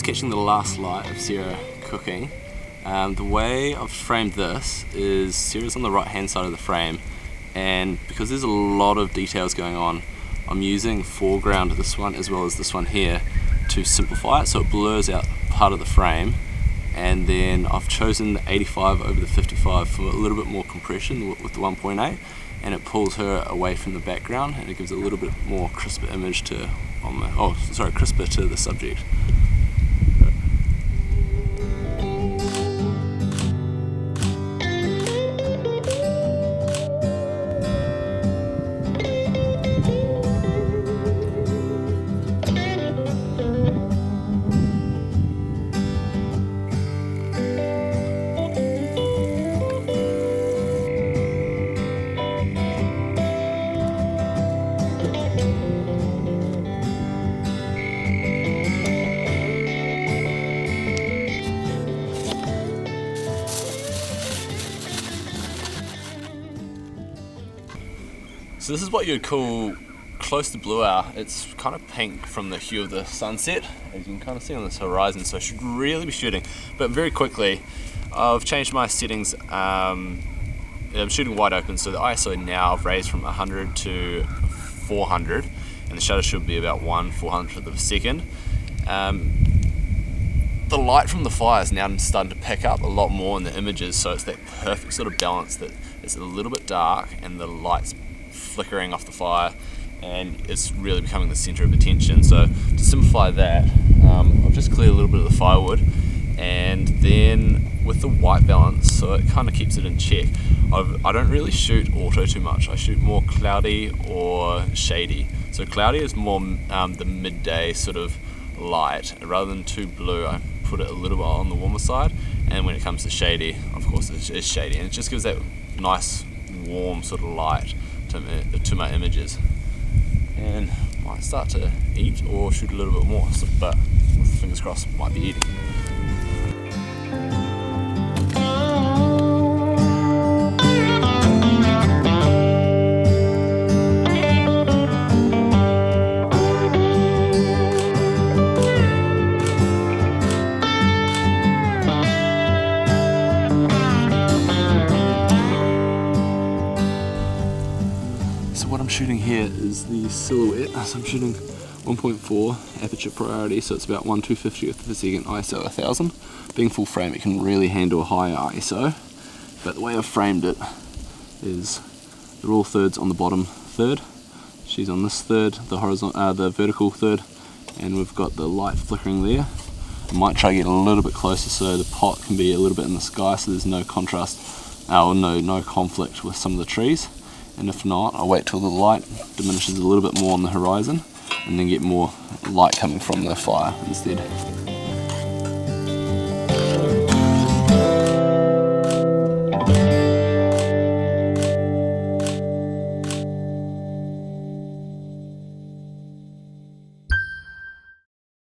catching the last light of Sarah cooking. The way I've framed this is Sarah's on the right hand side of the frame, and because there's a lot of details going on, I'm using foreground of this one as well as this one here to simplify it so it blurs out part of the frame. And then I've chosen the 85 over the 55 for a little bit more compression with the 1.8, and it pulls her away from the background and it gives a little bit more crisper image to crisper to the subject. So this is what you'd call close to blue hour. It's kind of pink from the hue of the sunset, as you can kind of see on this horizon, so I should really be shooting. But very quickly, I've changed my settings. I'm shooting wide open, so the ISO now I've raised from 100 to 400, and the shutter should be about 1/400th of a second. The light from the fire is now starting to pick up a lot more in the images, so it's that perfect sort of balance that it's a little bit dark and the light's flickering off the fire, and it's really becoming the center of attention. So to simplify that, I've just cleared a little bit of the firewood, and then with the white balance, so it kind of keeps it in check. I don't really shoot auto too much. I shoot more cloudy or shady. So cloudy is more the midday sort of light. Rather than too blue, I put it a little bit on the warmer side, and when it comes to shady, of course it's shady, and it just gives that nice warm sort of light to my images. And might start to eat or shoot a little bit more, but fingers crossed, might be eating. What I'm shooting here is the silhouette. So I'm shooting 1.4 aperture priority, so it's about 1/250th of a second, ISO 1000. Being full frame, it can really handle a higher ISO, but the way I've framed it is they're all thirds on the bottom third. She's on this third, the vertical third, and we've got the light flickering there. I might try to get a little bit closer so the pot can be a little bit in the sky, so there's no contrast, or no conflict with some of the trees. And if not, I'll wait till the light diminishes a little bit more on the horizon and then get more light coming from the fire instead.